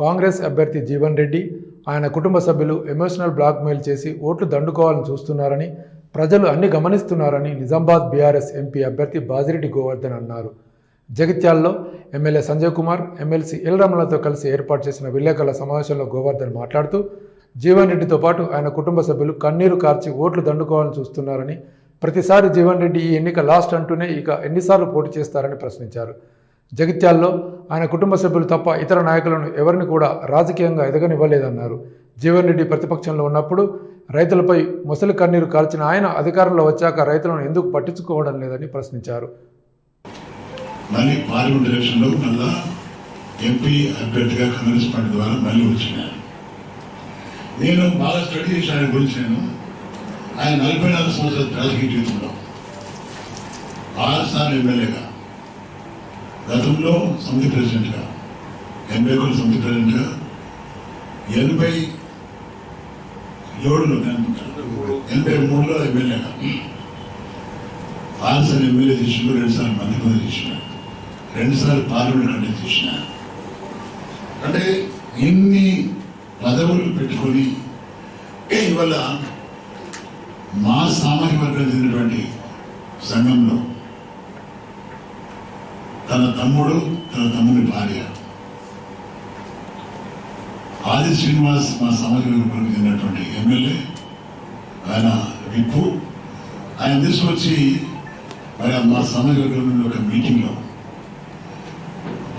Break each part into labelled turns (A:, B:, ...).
A: కాంగ్రెస్ అభ్యర్థి జీవన్ రెడ్డి ఆయన కుటుంబ సభ్యులు ఎమోషనల్ బ్లాక్మెయిల్ చేసి ఓట్లు దండుకోవాలని చూస్తున్నారని, ప్రజలు అన్ని గమనిస్తున్నారని నిజామాబాద్ బీఆర్ఎస్ ఎంపీ అభ్యర్థి బాజిరెడ్డి గోవర్ధన్ అన్నారు. జగిత్యాలలో MLA Sanjay Kumar, MLC L రమణలతో కలిసి ఏర్పాటు చేసిన విలేకరుల సమావేశంలో గోవర్ధన్ మాట్లాడుతూ, జీవన్ రెడ్డితో పాటు ఆయన కుటుంబ సభ్యులు కన్నీరు కార్చి ఓట్లు దండుకోవాలని చూస్తున్నారని, ప్రతిసారి జీవన్ రెడ్డి ఈ ఎన్నిక లాస్ట్ అంటూనే ఇక ఎన్నిసార్లు పోటీ చేస్తారని ప్రశ్నించారు. జగిత్యాలలో ఆయన కుటుంబ సభ్యులు తప్ప ఇతర నాయకులను ఎవరిని కూడా రాజకీయంగా ఎదగనివ్వలేదన్నారు. జీవన్ రెడ్డి ప్రతిపక్షంలో ఉన్నప్పుడు రైతులపై మొసలి కన్నీరు కార్చిన ఆయన అధికారంలో వచ్చాక రైతులను ఎందుకు పట్టించుకోవడం లేదని ప్రశ్నించారు.
B: మళ్ళీ పార్లమెంట్ ఎలక్షన్లో మళ్ళా ఎంపీ అభ్యర్థిగా కాంగ్రెస్ పార్టీ ద్వారా మళ్ళీ వచ్చినాను. నేను బాగా స్టడీ చేసిన ఆయన గురించి. ఆయన 44 సంవత్సరాల రాజకీయ జీవితంలో 6 సార్లు ఎమ్మెల్యేగా, గతంలో సమితి ప్రెసిడెంట్గా, 81 సమితి ప్రెసిడెంట్గా, 83లో ఎమ్మెల్యేగా, 6 సార్లు ఎమ్మెల్యే చేసిన, 2 సార్లు మంత్రి చేసిన, 2 సార్లు పార్లమెంట్ కంటెస్ట్ చేసిన. అంటే ఇన్ని పదవులు పెట్టుకొని ఇవాళ మా సామాజిక వర్గం చెందినటువంటి సంఘంలో తన తమ్ముడి భార్య ఆది శ్రీనివాస్ మా సామాజిక వర్గం చెందినటువంటి ఎమ్మెల్యే, ఆయన విప్పు, ఆయన తీసుకొచ్చి మరి మా సామాజిక వర్గంలో ఒక మీటింగ్లో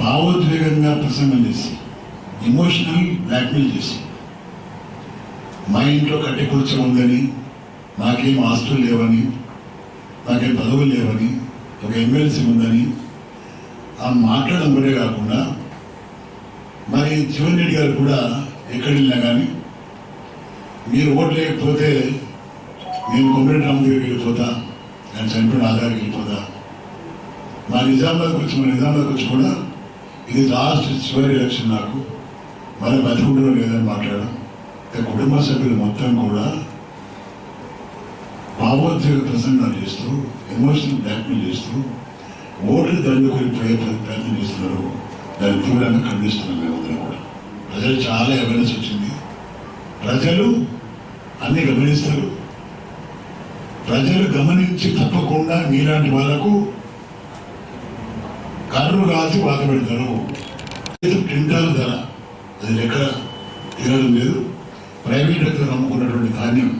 B: భావోద్వేగంగా ప్రసంగం చేసి, ఎమోషనల్ బ్లాక్మెయిల్ చేసి, మా ఇంట్లో కట్టె కూర్చో ఉందని, నాకేం ఆస్తులు లేవని, నాకేం పదవులు లేవని, ఒక ఎమ్మెల్సీ ఉందని ఆ మాట్లాడడం కూడా కాకుండా, మరి జీవన్ రెడ్డి గారు కూడా ఎక్కడికి వెళ్ళినా కానీ మీరు ఓట్లు లేకపోతే నేను కొమ్మరెడ్డి రామ దగ్గరికి వెళ్ళిపోతా, నేను చనిపోయిన ఆధారికి వెళ్ళిపోతా, మా నిజామాబాద్కి వచ్చి కూడా ఇది లాస్ట్ చివరి ఎలక్షన్, నాకు మరి బతికుండడం లేదని మాట్లాడడం. కుటుంబ సభ్యులు మొత్తం కూడా భావోద్వేగ ప్రసంగాలు చేస్తూ, ఎమోషనల్ బ్లాక్మెయిల్ చేస్తూ ఓట్లు దండుకొని ప్రయత్నం చేస్తున్నారు. దాన్ని తీవ్రంగా ఖండిస్తున్నాం. మేమందరం కూడా ప్రజలు చాలా అవేర్నెస్ వచ్చింది. ప్రజలు అన్ని గమనిస్తారు. ప్రజలు గమనించి తప్పకుండా మీలాంటి వాళ్ళకు కర్రు రాసి వాత పెడతారు. క్వింటాల ధర అది లెక్క తినడం లేదు. ప్రైవేట్ వ్యక్తులు అమ్ముకున్నటువంటి ధాన్యం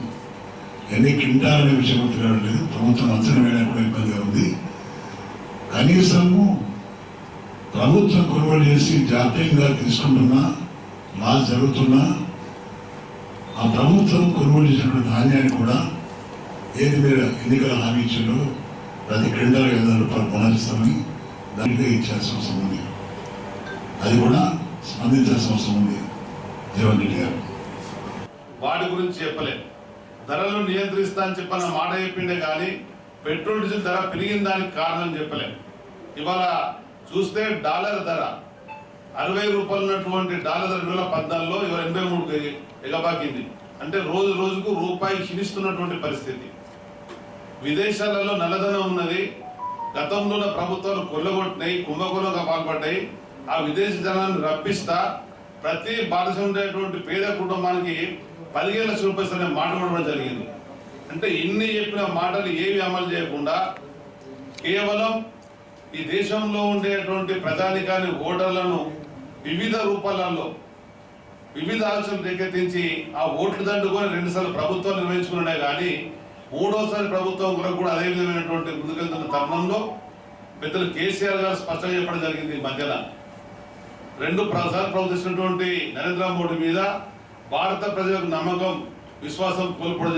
B: ఎన్ని క్వింటాలనే విషయం తినడం లేదు. ప్రభుత్వం అంచనా వేయడానికి కూడా ఇబ్బందిగా ఉంది. కనీసము ప్రభుత్వం కొనుగోలు చేసి జాతీయంగా తీసుకుంటున్నా, లాస్ జరుగుతున్నా, ఆ ప్రభుత్వం కొనుగోలు చేసినటువంటి ధాన్యాన్ని కూడా ఏది మీరు ఎన్నికల హామీ ఇచ్చారో ప్రతి క్వింటాల్ 500 రూపాయలు కొనాల్సిస్తామని దానిగా ఇచ్చాల్సిన అవసరం ఉంది. అది కూడా స్పందించాల్సిన అవసరం ఉంది. జీవన్ రెడ్డి గారు
C: వాటి గురించి చెప్పలేదు. ధరలు నియంత్రిస్తా అని చెప్పిన మాట చెప్పిండే కానీ పెట్రోల్ డీజిల్ ధర పెరిగిన దానికి కారణం చెప్పలేదు. ఇవాళ చూస్తే డాలర్ ధర 60 రూపాయలు ఉన్నటువంటి డాలర్ ధర 2014లో ఇవాళ 83కు ఎగబాకింది. అంటే రోజు రోజుకు రూపాయి క్షీణిస్తున్నటువంటి పరిస్థితి. విదేశాలలో నల్లధనం ఉన్నది. గతంలో ప్రభుత్వాలు కొల్లగొట్టినాయి, కుంభకోణంగా పాల్పడ్డాయి. ఆ విదేశీ ధనాన్ని రప్పిస్తా ప్రతి భారతదేశంలో ఉండేటువంటి పేద కుటుంబానికి 15 లక్షల రూపాయలు అనే మాట ఇవ్వడం జరిగింది. అంటే ఇన్ని చెప్పిన మాటలు ఏవి అమలు చేయకుండా కేవలం ఈ దేశంలో ఉండేటువంటి ప్రజానికాన్ని, ఓటర్లను వివిధ రూపాలలో వివిధ ఆలోచనలు రేకెత్తించి ఆ ఓట్లు దండుకొని 2 సార్లు ప్రభుత్వం నిర్వహించుకున్నాడే కానీ 3వసారి ప్రభుత్వం కూడా అదే విధమైనటువంటి ముందుకెళ్తున్న తరుణంలో పెద్దలు కేసీఆర్ గారు స్పష్టంగా చెప్పడం జరిగింది. ఈ మధ్యన 2 సార్లు ప్రవర్తిస్తున్నటువంటి నరేంద్ర మోడీ మీద భారత ప్రజలకు నమ్మకం, విశ్వాసం కోల్పోవడం